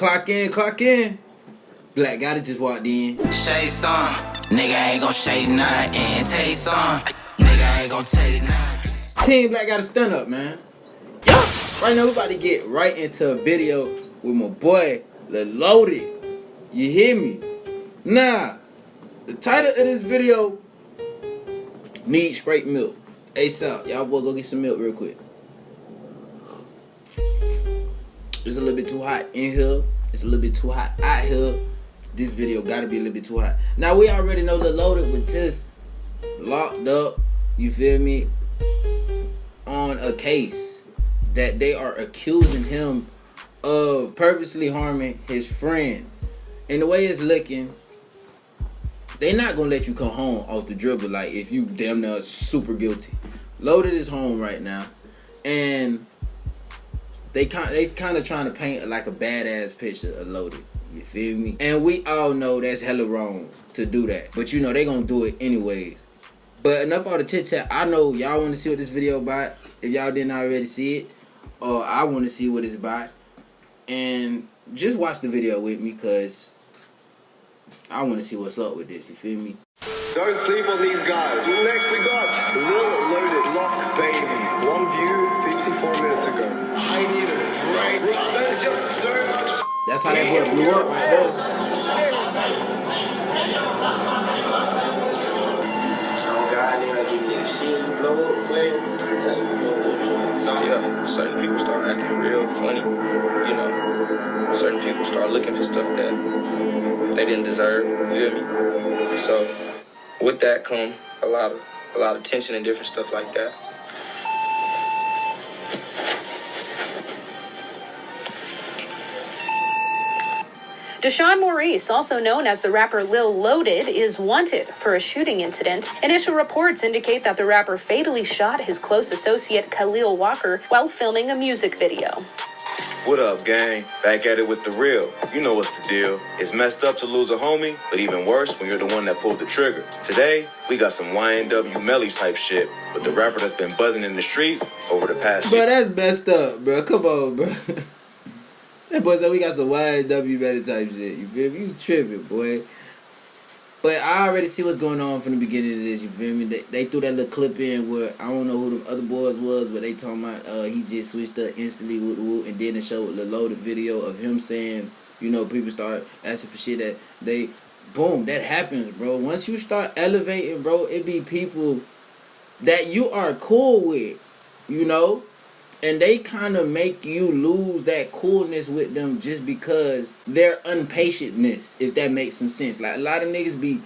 Clock in, clock in. Black Gotta just walked in. Shade some, nigga ain't gon' shade nothing. Take some, nigga ain't gon' take nothing. Team Black Gotta stand up, man. Yeah. Right now we about to get right into a video with my boy Lil Loaded. You hear me? Nah, the title of this video, need straight milk. ASAP. Y'all boy go get some milk real quick. It's a little bit too hot in here. It's a little bit too hot out here. This video gotta be a little bit too hot. Now we already know Lil Loaded was just locked up, you feel me, on a case that they are accusing him of purposely harming his friend. And the way it's looking, they not gonna let you come home off the dribble like if you damn near super guilty. Loaded is home right now, and they kind of trying to paint like a badass picture of Loaded. You feel me? And we all know that's hella wrong to do that, but you know they gonna do it anyways. But enough all the tit chat. I know y'all want to see what this video about. If y'all didn't already see it, or I want to see what it's about, and just watch the video with me, cause I want to see what's up with this. You feel me? Don't sleep on these guys. Next we got Lil Loaded, Lock Baby. One view 54 minutes ago. I need a break. Bro, there's just so much. That's how that boy blew up right there. Oh God, they like give me shit, blow up, play. That's what Yeah, certain people start acting real funny. You know, certain people start looking for stuff that they didn't deserve. You feel me? So with that come a lot of tension and different stuff like that. Deshaun Maurice, also known as the rapper Lil Loaded, is wanted for a shooting incident. Initial reports indicate that the rapper fatally shot his close associate Khalil Walker while filming a music video. What up, gang? Back at it with the real. You know what's the deal. It's messed up to lose a homie, but even worse when you're the one that pulled the trigger. Today, we got some YNW Melly type shit with the rapper that's been buzzing in the streets over the past year. Bro, that's messed up, bro. Come on, bro. That boy said we got some YNW Melly type shit. You feel me? You tripping, boy. But I already see what's going on from the beginning of this. You feel me? They threw that little clip in where I don't know who them other boys was, but they talking about he just switched up instantly with the whoop, and then it showed the loaded video of him saying, you know, people start asking for shit that they, boom, that happens, bro. Once you start elevating, bro, it be people that you are cool with, you know, and they kind of make you lose that coolness with them just because their impatientness, if that makes some sense. Like, a lot of niggas be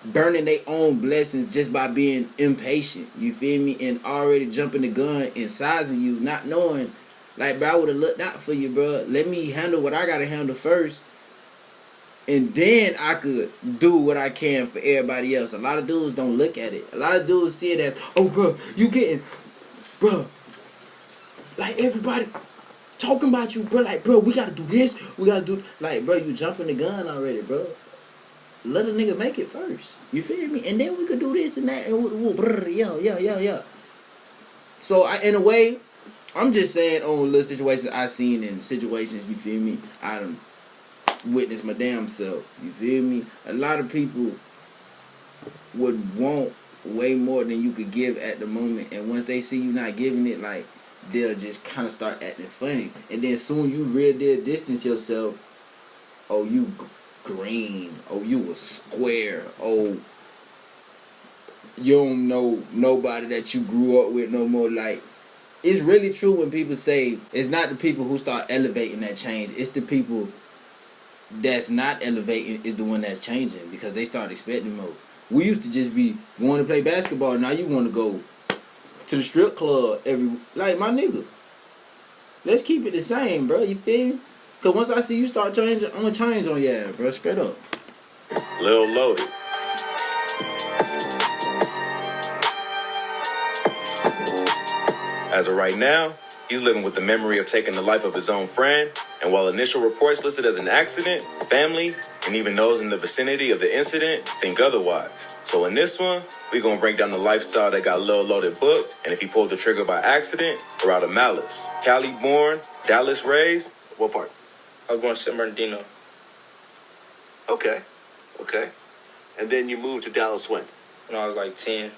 burning their own blessings just by being impatient, you feel me? And already jumping the gun and sizing you, not knowing, like, bro, I would have looked out for you, bro. Let me handle what I got to handle first, and then I could do what I can for everybody else. A lot of dudes don't look at it. A lot of dudes see it as, oh, bro, you getting, bro, like, everybody talking about you, bro. Like, bro, we gotta do this. We gotta do... Like, bro, you jumping the gun already, bro. Let a nigga make it first. You feel me? And then we could do this and that. And yeah. So, in a way, I'm just saying on little situations I seen in situations, you feel me? I done witnessed my damn self. You feel me? A lot of people would want way more than you could give at the moment. And once they see you not giving it, like, they'll just kind of start acting funny. And then soon you real deal distance yourself. Oh, you green. Oh, you a square. Oh, you don't know nobody that you grew up with no more. Like, it's really true when people say it's not the people who start elevating that change. It's the people that's not elevating is the one that's changing because they start expecting more. We used to just be going to play basketball. Now you want to go to the strip club like, my nigga, let's keep it the same, bro. You feel me? Cause once I see you start changing, I'm gonna change on your ass, bro. Straight up. Lil Loaded. As of right now, he's living with the memory of taking the life of his own friend, and while initial reports listed as an accident, family, and even those in the vicinity of the incident think otherwise. So in this one, we're gonna break down the lifestyle that got Lil Loaded booked, and if he pulled the trigger by accident or out of malice. Cali born, Dallas raised, what part? I was born in San Bernardino. Okay. And then you moved to Dallas when? When I was like 10.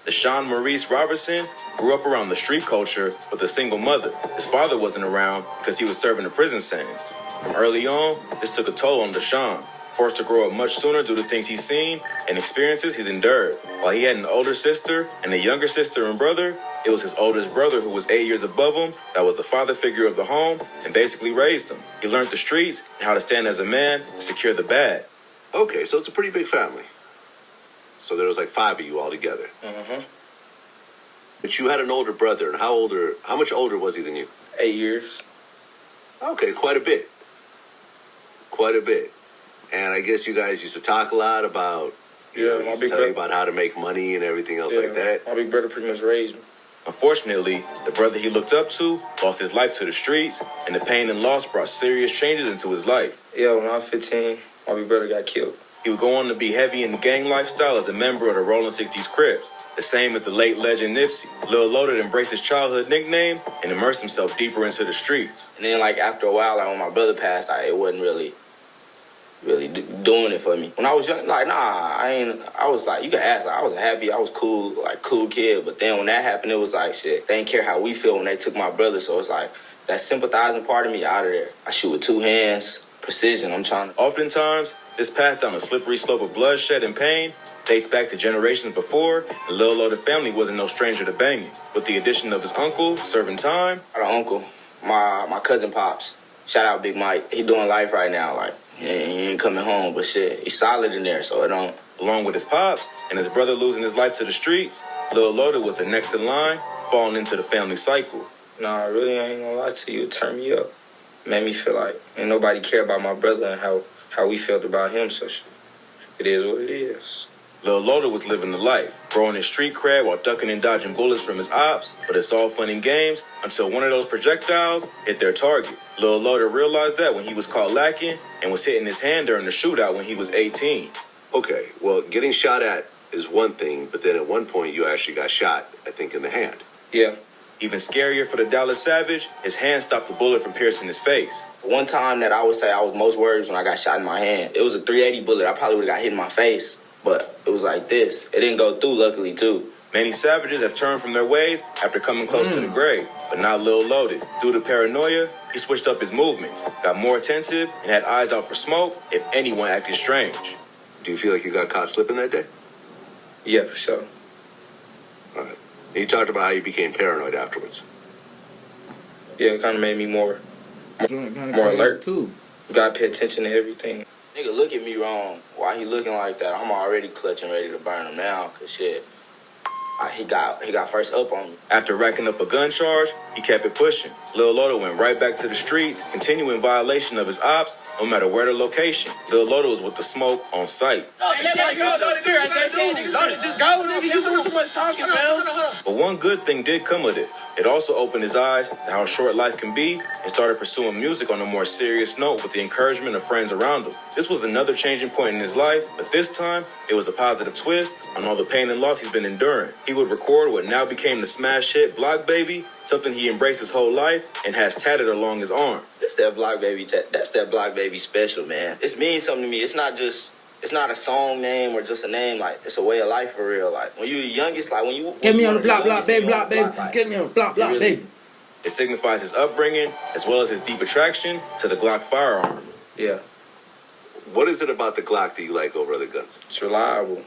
Deshaun Maurice Robertson grew up around the street culture with a single mother. His father wasn't around because he was serving a prison sentence. From early on, this took a toll on Deshaun, forced to grow up much sooner due to things he's seen and experiences he's endured. While he had an older sister and a younger sister and brother, it was his oldest brother who was 8 years above him that was the father figure of the home and basically raised him. He learned the streets and how to stand as a man and secure the bag. Okay, so it's a pretty big family. So there was like 5 of you all together. Mm-hmm. But you had an older brother, and how much older was he than you? 8 years. Okay, quite a bit. And I guess you guys used to talk a lot about, he used to tell you about how to make money and everything else like that. My big brother pretty much raised me. Unfortunately, the brother he looked up to lost his life to the streets, and the pain and loss brought serious changes into his life. Yeah, when I was 15, my big brother got killed. He would go on to be heavy in the gang lifestyle as a member of the Rolling 60s Crips, the same as the late legend Nipsey. Lil Loaded embraced his childhood nickname and immersed himself deeper into the streets. And then, like, after a while, like, when my brother passed, it wasn't really doing it for me. When I was young, like, I was like, you can ask, like, I was happy, I was cool kid, but then when that happened, it was like, shit, they didn't care how we feel when they took my brother, so it's like, that sympathizing part of me out of there. I shoot with 2 hands, precision, I'm trying to... Oftentimes, this path down a slippery slope of bloodshed and pain dates back to generations before, and Lil Loaded family wasn't no stranger to banging. With the addition of his uncle serving time... I got an uncle, my cousin Pops. Shout out Big Mike. He doing life right now, like, he ain't coming home, but shit, he's solid in there, so it don't... Along with his pops and his brother losing his life to the streets, Lil Loaded was the next in line, falling into the family cycle. Nah, I really ain't gonna lie to you. It turned me up. Made me feel like ain't nobody care about my brother and how we felt about him, so it is what it is. Lil Loaded was living the life, growing his street cred while ducking and dodging bullets from his ops, but it's all fun and games until one of those projectiles hit their target. Lil Loaded realized that when he was caught lacking and was hitting his hand during the shootout when he was 18. Okay, well, getting shot at is one thing, but then at one point you actually got shot, I think, in the hand. Yeah. Even scarier for the Dallas Savage, his hand stopped the bullet from piercing his face. One time that I would say I was most worried when I got shot in my hand. It was a 380 bullet. I probably would have got hit in my face, but it was like this. It didn't go through, luckily, too. Many savages have turned from their ways after coming close to the grave, but not Lil Loaded. Due to paranoia, he switched up his movements, got more attentive, and had eyes out for smoke if anyone acted strange. Do you feel like you got caught slipping that day? Yeah, for sure. All right. And you talked about how you became paranoid afterwards. Yeah, it kind of made me more alert. Too. Gotta pay attention to everything. Nigga, look at me wrong. Why he looking like that? I'm already clutching, ready to burn him now, cause shit, he got first up on me. After racking up a gun charge, he kept it pushing. Lil Loaded went right back to the streets, continuing violation of his ops, no matter where the location. Lil Loaded was with the smoke on sight. But one good thing did come of this. It also opened his eyes to how short life can be and started pursuing music on a more serious note with the encouragement of friends around him. This was another changing point in his life, but this time, it was a positive twist on all the pain and loss he's been enduring. He would record what now became the smash hit Block Baby, something he embraced his whole life and has tatted along his arm. That's that Block Baby that's that Block Baby special, man. It means something to me. It's not a song name or just a name. Like, it's a way of life for real. Like, when you the youngest, like, when you... Get me on the block, baby. Get me on the block, baby. It signifies his upbringing as well as his deep attraction to the Glock firearm. Yeah. What is it about the Glock that you like over other guns? It's reliable.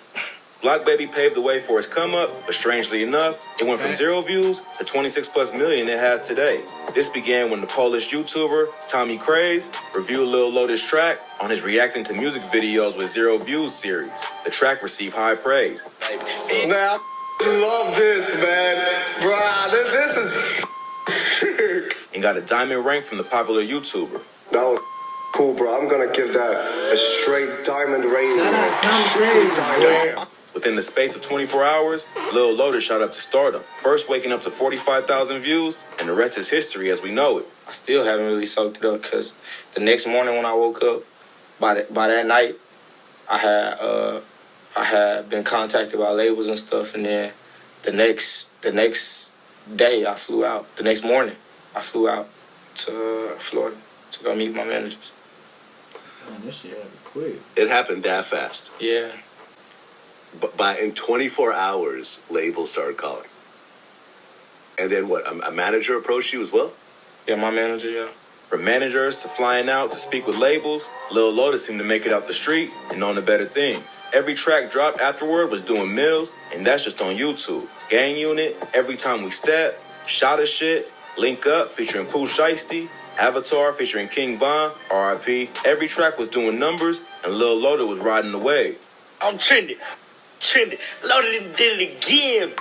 Block Baby paved the way for his come up, but strangely enough, it went from 0 views to 26+ million it has today. This began when the Polish YouTuber Tommy Craze reviewed Lil Loaded's track on his Reacting to Music Videos with 0 Views series. The track received high praise. Now, I love this, man. Bruh, this is And got a diamond rank from the popular YouTuber. That was cool, bro. I'm gonna give that a straight diamond rating. Shout out Tommy Craze. Within the space of 24 hours, Lil Loaded shot up to stardom, first waking up to 45,000 views, and the rest is history as we know it. I still haven't really soaked it up because the next morning when I woke up, by that night, I had been contacted by labels and stuff, and then the next day I flew out. The next morning I flew out to Florida. to go meet my managers. Man, this shit happened quick. It happened that fast. Yeah. But in 24 hours, labels started calling. And then what? A manager approached you as well? Yeah, my manager, yeah. From managers to flying out to speak with labels, Lil Loaded seemed to make it out the street and on to better things. Every track dropped afterward was doing mills, and that's just on YouTube. Gang Unit, Every Time We Step, Shot of Shit, Link Up featuring Pooh Shiesty, Avatar featuring King Von, R.I.P. Every track was doing numbers, and Lil Loaded was riding the wave. I'm trending. Loaded and did it again.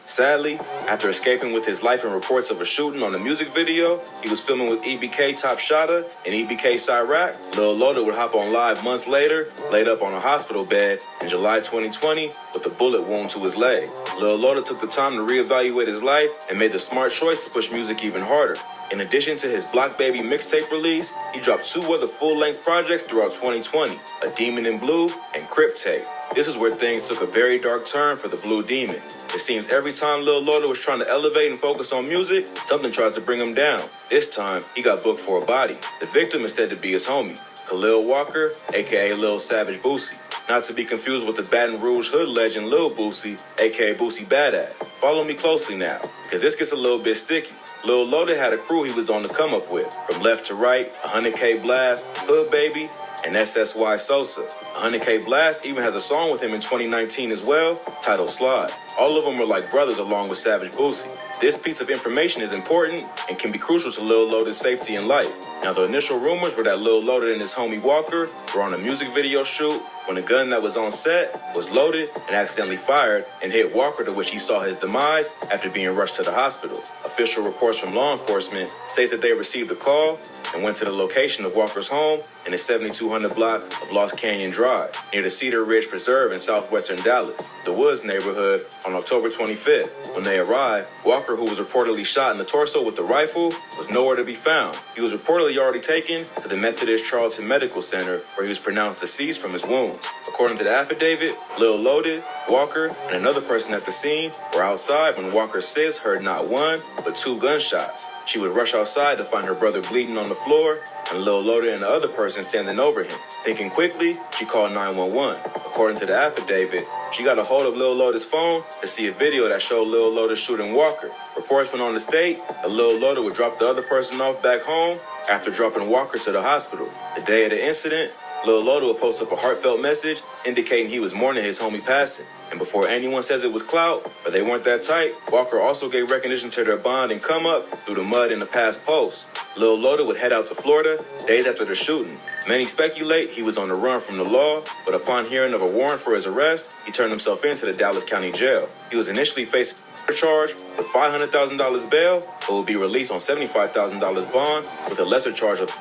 Sadly, after escaping with his life and reports of a shooting on a music video, he was filming with EBK Top Shotta and EBK Cyrac. Lil Loaded would hop on live months later, laid up on a hospital bed in July 2020 with a bullet wound to his leg. Lil Loaded took the time to reevaluate his life and made the smart choice to push music even harder. In addition to his Block Baby mixtape release, he dropped 2 other full-length projects throughout 2020, A Demon in Blue and Crip Tape. This is where things took a very dark turn for the Blue Demon. It seems every time Lil Loaded was trying to elevate and focus on music, something tries to bring him down. This time, he got booked for a body. The victim is said to be his homie, Khalil Walker, aka Lil Savage Boosie. Not to be confused with the Baton Rouge hood legend Lil Boosie, aka Boosie Badass. Follow me closely now, because this gets a little bit sticky. Lil Loaded had a crew he was on the come up with. From Left to Right, 100K Blast, Hood Baby, and SSY Sosa. 100K Blast even has a song with him in 2019 as well, titled Slide. All of them were like brothers along with Savage Boosie. This piece of information is important and can be crucial to Lil Loaded's safety in life. Now, the initial rumors were that Lil Loaded and his homie Walker were on a music video shoot when a gun that was on set was loaded and accidentally fired and hit Walker, to which he saw his demise after being rushed to the hospital. Official reports from law enforcement states that they received a call and went to the location of Walker's home in the 7200 block of Lost Canyon Drive, near the Cedar Ridge Preserve in southwestern Dallas, the Woods neighborhood, on October 25th. When they arrived, Walker, who was reportedly shot in the torso with the rifle, was nowhere to be found. He was reportedly already taken to the Methodist Charlton Medical Center, where he was pronounced deceased from his wounds. According to the affidavit, Lil Loaded, Walker, and another person at the scene were outside when Walker's sis heard not 1, but 2 gunshots. She would rush outside to find her brother bleeding on the floor and Lil Loaded and the other person standing over him. Thinking quickly, she called 911. According to the affidavit, she got a hold of Lil Loaded's phone to see a video that showed Lil Loaded shooting Walker. Reports went on to state that Lil Loaded would drop the other person off back home after dropping Walker to the hospital. The day of the incident, Lil Loaded would post up a heartfelt message indicating he was mourning his homie passing. And before anyone says it was clout, or they weren't that tight, Walker also gave recognition to their bond and come up through the mud in the past post. Lil Loaded would head out to Florida days after the shooting. Many speculate he was on the run from the law, but upon hearing of a warrant for his arrest, he turned himself into the Dallas County Jail. He was initially facing a charge with $500,000 bail, but would be released on $75,000 bond with a lesser charge of.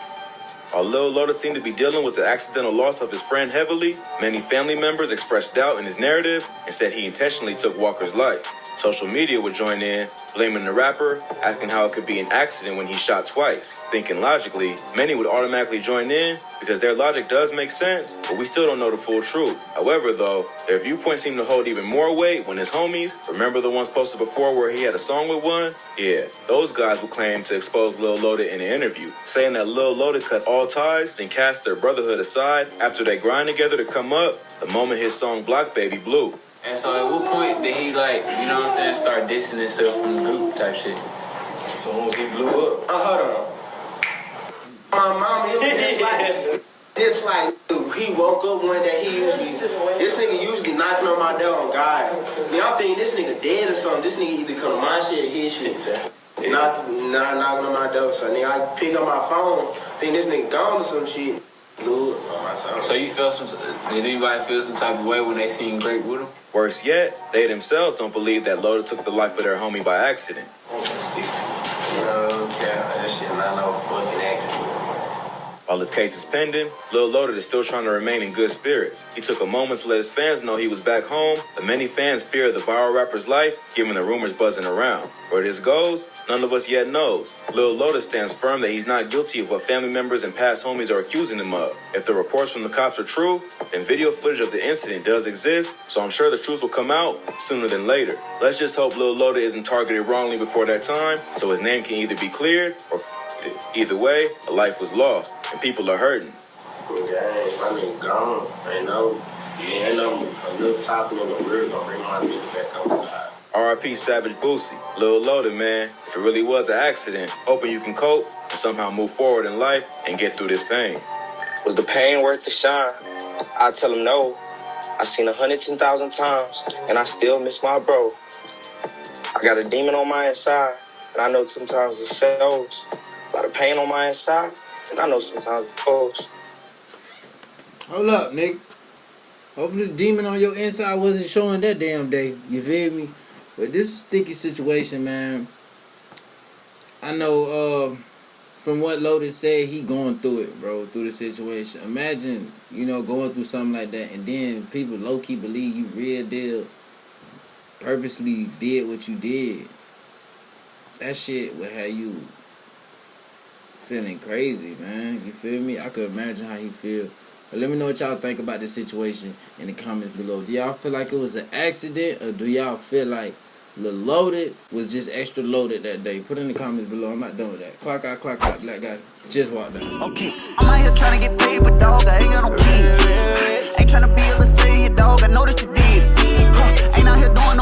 While Lil Loaded seemed to be dealing with the accidental loss of his friend heavily, many family members expressed doubt in his narrative and said he intentionally took Walker's life. Social media would join in, blaming the rapper, asking how it could be an accident when he shot twice. Thinking logically, many would automatically join in because their logic does make sense, but we still don't know the full truth. However, though, their viewpoints seem to hold even more weight when his homies, remember the ones posted before where he had a song with one? Yeah, those guys would claim to expose Lil Loaded in an interview, saying that Lil Loaded cut all ties and cast their brotherhood aside after they grind together to come up the moment his song Block Baby blew. And so at what point did he, like, you know what I'm saying, start dissing himself from the group type shit? As soon as he blew up. Hold on. My mom, it was just like, dude, he woke up one day, this nigga usually knocking on my door on God. Now I'm thinking this nigga dead or something. This nigga either come to my shit or his shit. Not knocking on my door. So nigga, I pick up my phone, think this nigga gone or some shit. Blew it on my side. So you felt did anybody feel some type of way when they seen Great with him? Worse yet, they themselves don't believe that Loaded took the life of their homie by accident. Speak to me. Okay, that shit not no fucking accident. While his case is pending, Lil Loaded is still trying to remain in good spirits. He took a moment to let his fans know he was back home, but many fans fear the viral rapper's life, given the rumors buzzing around. Where this goes, none of us yet knows. Lil Loaded stands firm that he's not guilty of what family members and past homies are accusing him of. If the reports from the cops are true, then video footage of the incident does exist, so I'm sure the truth will come out sooner than later. Let's just hope Lil Loaded isn't targeted wrongly before that time, so his name can either be cleared or expected. Either way, a life was lost, and people are hurting. My nigga gone. Ain't no little topic on the real gonna bring my nigga back on God. R.I.P. Savage Boosie, Lil Loaded, man. If it really was an accident, hoping you can cope and somehow move forward in life and get through this pain. Was the pain worth the shine? I tell him no. I seen 110,000 times, and I still miss my bro. I got a demon on my inside, and I know sometimes it shows. A lot of pain on my inside, and I know sometimes it goes. Hold up, Nick. Hopefully the demon on your inside wasn't showing that damn day. You feel me? But this is a sticky situation, man. I know from what Loaded said, he going through it, bro, through the situation. Imagine, going through something like that, and then people low-key believe you real deal purposely did what you did. That shit would have you feeling crazy, man. You feel me? I could imagine how he feel. But let me know what y'all think about this situation in the comments below. Do y'all feel like it was an accident, or do y'all feel like Lil Loaded was just extra loaded that day? Put in the comments below. I'm not done with that. Clock out, black guy. Just walked out. Okay, I'm out here trying to get paid, but dog, I ain't got no kids. Ain't trying to be able to say it, dog. I know that you did. Ain't out here doing